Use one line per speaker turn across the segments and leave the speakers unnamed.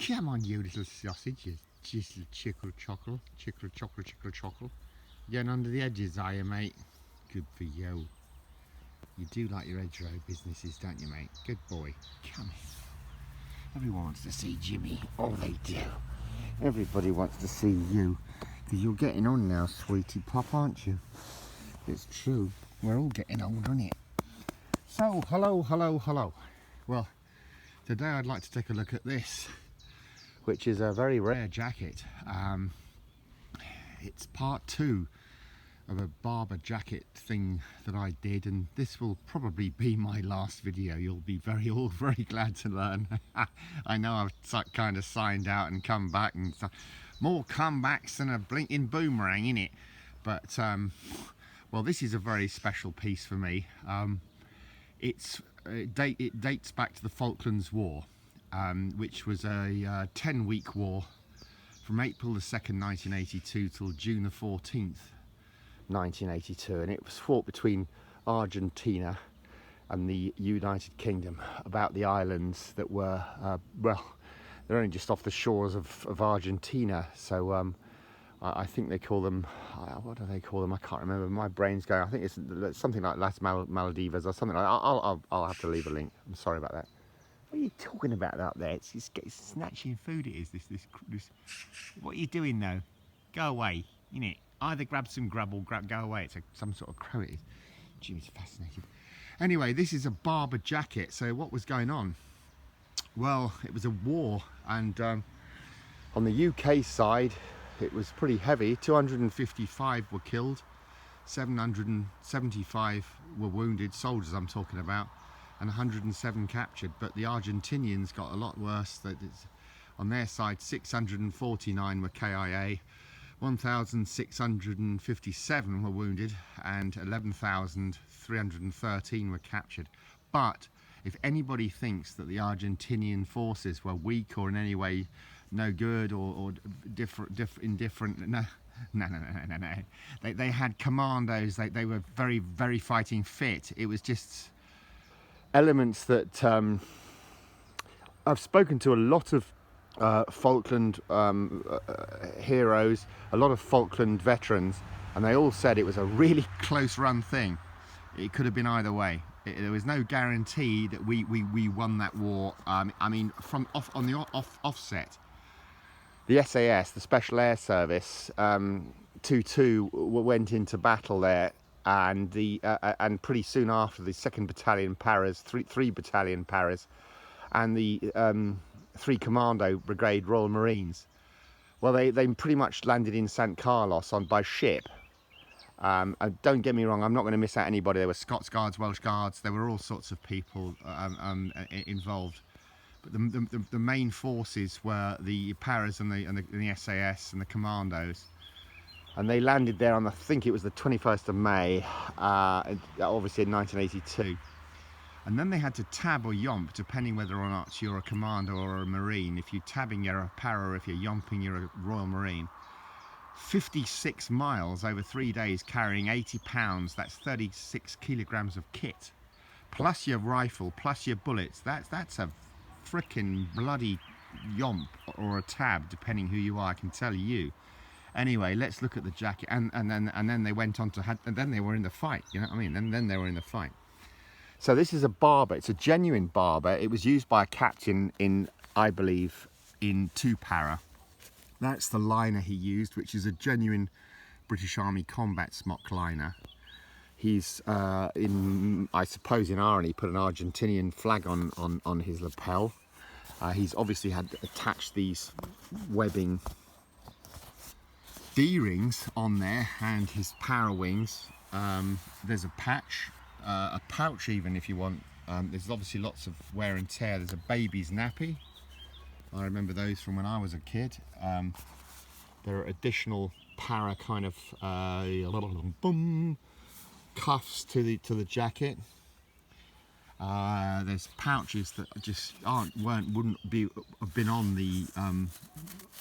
Come on, you little sausage, you just little chickle chockle, chickle chockle, chickle chockle. Getting under the edges, are you, mate? Good for you. You do like your hedgerow businesses, don't you, mate? Good boy. Come here. Everyone wants to see Jimmy. Oh, they do. Everybody wants to see you. Because you're getting on now, sweetie pop, aren't you? It's true. We're all getting old, aren't it? So, hello, hello, hello. Well, today I'd like to take a look at this, which is a very rare jacket. It's part 2 of a Barbour jacket thing that I did, and this will probably be my last video. You'll be all very glad to learn. I know I've kind of signed out and come back, and more comebacks than a blinking boomerang, innit? But well, this is a very special piece for me. It dates back to the Falklands War, which was a 10-week war from April the 2nd, 1982 till June the 14th, 1982, and it was fought between Argentina and the United Kingdom about the islands that were, well, they're only just off the shores of Argentina. So I think they call them, what do they call them? I can't remember. My brain's going. I think it's something like Las Maldivas or something like that. I'll have to leave a link. I'm sorry about that. What are you talking about up there? It's snatching food. It is this. What are you doing though? Go away, innit? Either grab some grub or go away. It's some sort of crow. It is. Jimmy's fascinated. Anyway, this is a Barbour jacket. So what was going on? Well, it was a war, and on the UK side, it was pretty heavy. 255 were killed, 775 were wounded, soldiers I'm talking about, and 107 captured. But the Argentinians got a lot worse. On their side, 649 were KIA, 1,657 were wounded, and 11,313 were captured. But if anybody thinks that the Argentinian forces were weak or in any way no good or indifferent, no. They had commandos. They were very, very fighting fit. It was just elements that I've spoken to a lot of Falkland heroes, a lot of Falkland veterans, and they all said it was a really close run thing. It could have been either way. There was no guarantee that we won that war. I mean, on the offset, the SAS, the Special Air Service, 2-2 went into battle there, and and pretty soon after, the 2nd Battalion Paras, 3 Battalion Paras, and the 3 Commando Brigade Royal Marines. Well, they pretty much landed in St. Carlos by ship. Don't get me wrong, I'm not going to miss out anybody. There were Scots Guards, Welsh Guards, there were all sorts of people involved. But the main forces were the Paras and the SAS and the Commandos. And they landed there on, I think it was the 21st of May, obviously in 1982. And then they had to tab or yomp, depending whether or not you're a commando or a marine. If you're tabbing, you're a para, or if you're yomping, you're a Royal Marine. 56 miles over 3 days, carrying 80 pounds, that's 36 kilograms of kit, plus your rifle, plus your bullets. That's a frickin' bloody yomp or a tab, depending who you are, I can tell you. Anyway, let's look at the jacket, and then they went on to and then they were in the fight, you know what I mean? And then they were in the fight. So this is a Barbour. It's a genuine Barbour. It was used by a captain in, I believe, in 2 Para. That's the liner he used, which is a genuine British Army combat smock liner. He's I suppose in irony, put an Argentinian flag on his lapel. He's obviously had attached these webbing D-rings on there, and his para wings. There's a patch, a pouch even if you want. There's obviously lots of wear and tear. There's a baby's nappy. I remember those from when I was a kid. There are additional para kind of cuffs to the jacket. There's pouches that just wouldn't have been on the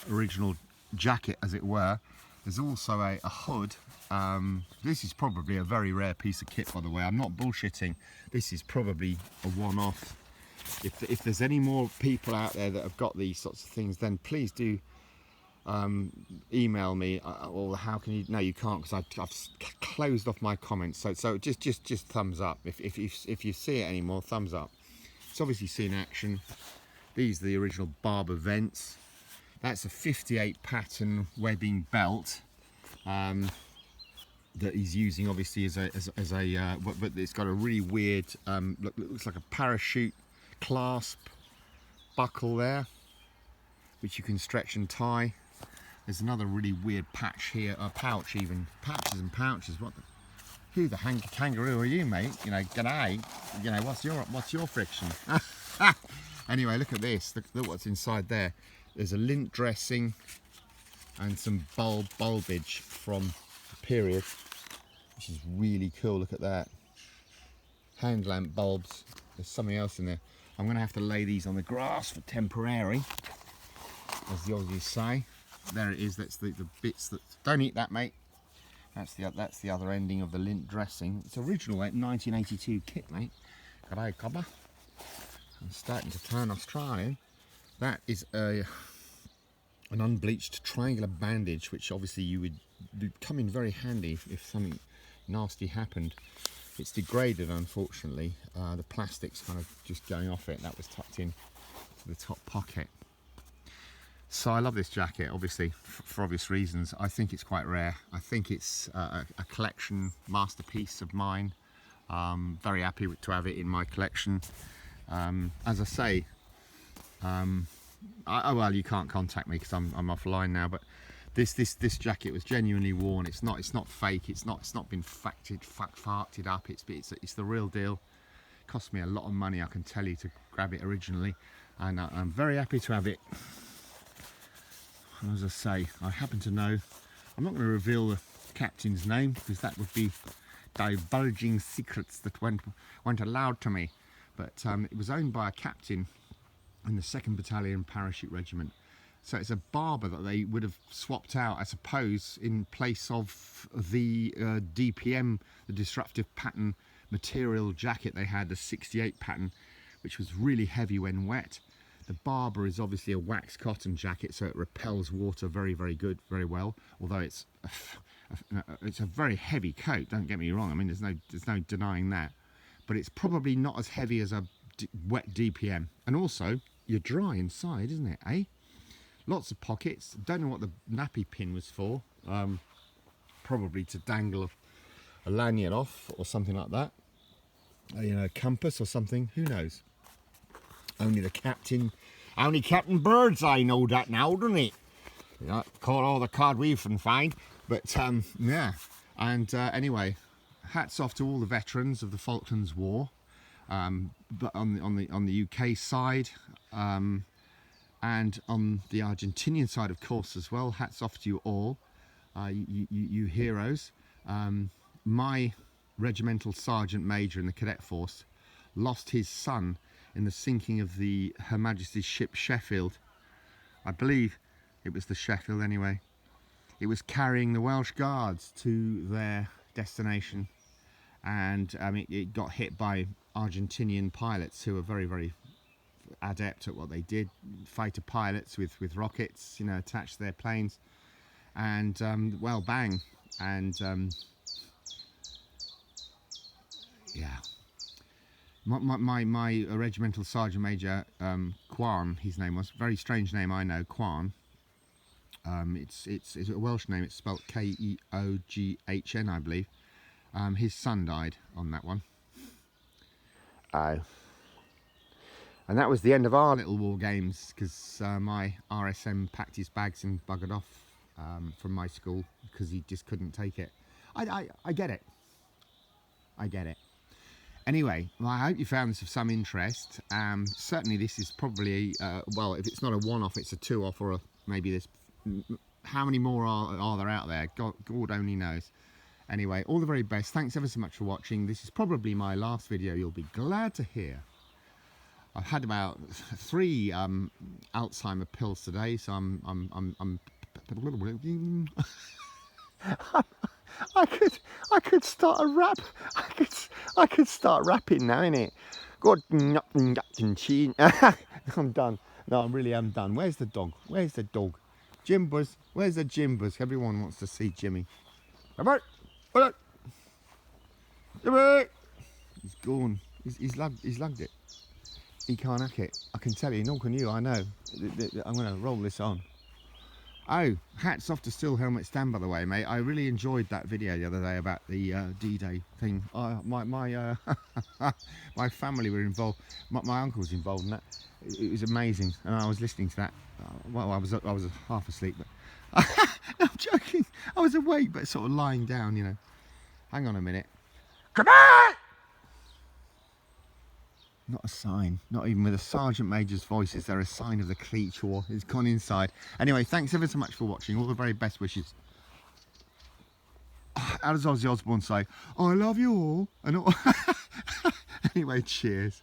original jacket, as it were. There's also a hood. This is probably a very rare piece of kit, by the way. I'm not bullshitting. This is probably a one-off. if there's any more people out there that have got these sorts of things, then please do email me, or how can you? No, you can't, because I've closed off my comments. So just thumbs up if you see it anymore. Thumbs up. It's obviously seen action. These are the original Barbour vents. That's a 58 pattern webbing belt that he's using, obviously as a but it's got a really weird looks like a parachute clasp buckle there, which you can stretch and tie. There's another really weird patch here, pouch even, patches and pouches. What the, who the kangaroo are you, mate? You know, g'day. You know, what's your friction? Anyway, look at this. Look what's inside there. There's a lint dressing and some bulbage from the period, which is really cool. Look at that. Hand lamp bulbs. There's something else in there. I'm going to have to lay these on the grass for temporary, as the Aussies say. There it is. That's the bits that... Don't eat that, mate. That's the other ending of the lint dressing. It's original, like 1982 kit, mate. G'day, cobber. I'm starting to turn Australian. That is an unbleached triangular bandage, which obviously you would come in very handy if something nasty happened. It's degraded, unfortunately. The plastic's kind of just going off it. That was tucked in to the top pocket. So I love this jacket, obviously, for obvious reasons. I think it's quite rare. I think it's a collection masterpiece of mine. Very happy to have it in my collection. As I say, well, you can't contact me because I'm offline now. But this jacket was genuinely worn. It's not fake. It's not been farted up. It's the real deal. It cost me a lot of money, I can tell you, to grab it originally, and I'm very happy to have it. As I say, I happen to know. I'm not going to reveal the captain's name because that would be divulging secrets that weren't allowed to me. But it was owned by a captain in the 2nd Battalion Parachute Regiment. So it's a Barbour that they would have swapped out, I suppose, in place of the DPM, the disruptive pattern material jacket they had, the 68 pattern, which was really heavy when wet. The Barbour is obviously a wax cotton jacket, so it repels water very very well. Although it's a very heavy coat. Don't get me wrong. I mean, there's no denying that. But it's probably not as heavy as a wet DPM. And also, you're dry inside, isn't it, eh? Lots of pockets. Don't know what the nappy pin was for. Probably to dangle a lanyard off or something like that. You know, a compass or something. Who knows? Only Captain Birdseye know that now, doesn't it? Yeah, call all the cod we can find. But yeah. And anyway, hats off to all the veterans of the Falklands War. But on the UK side, and on the Argentinian side, of course, as well. Hats off to you all, you heroes. My regimental sergeant major in the cadet force lost his son in the sinking of the Her Majesty's ship Sheffield. I believe it was the Sheffield anyway. It was carrying the Welsh Guards to their destination, and it got hit by Argentinian pilots who were very adept at what they did. Fighter pilots with rockets, you know, attached to their planes, and well, bang, and yeah. My regimental sergeant major, Kwan, his name was, very strange name, I know, Kwan. It's a Welsh name. It's spelled Keoghn, I believe. His son died on that one. And that was the end of our little war games, because my RSM packed his bags and buggered off from my school because he just couldn't take it. I get it. I get it. Anyway, well, I hope you found this of some interest. Certainly this is probably, well, if it's not a one-off, it's a two-off, or maybe this. How many more are there out there? God only knows. Anyway, all the very best. Thanks ever so much for watching. This is probably my last video, you'll be glad to hear. I've had about 3 Alzheimer pills today, so I'm I could start a rap. I could start rapping now, innit? Good chin. I'm done. No, I really am done. Where's the dog? Where's the dog? Jimbers. Where's the Jimbers? Everyone wants to see Jimmy. Jimmy! Jimmy! He's gone. He's lugged it. He can't hack it. I can tell you, nor can you, I know. I'm going to roll this on. Oh, hats off to Still Helmet Stand, by the way, mate. I really enjoyed that video the other day about the D-Day thing. My family were involved. My uncle was involved in that. It was amazing, and I was listening to that. Well, I was half asleep, but I'm joking. I was awake, but sort of lying down, you know. Hang on a minute. Come on! Not a sign, not even with a Sergeant Major's voice is there a sign of the Cleach War. It's gone inside. Anyway, thanks ever so much for watching. All the very best wishes. How does Ozzy Osbourne say? I love you all. And all... Anyway, cheers.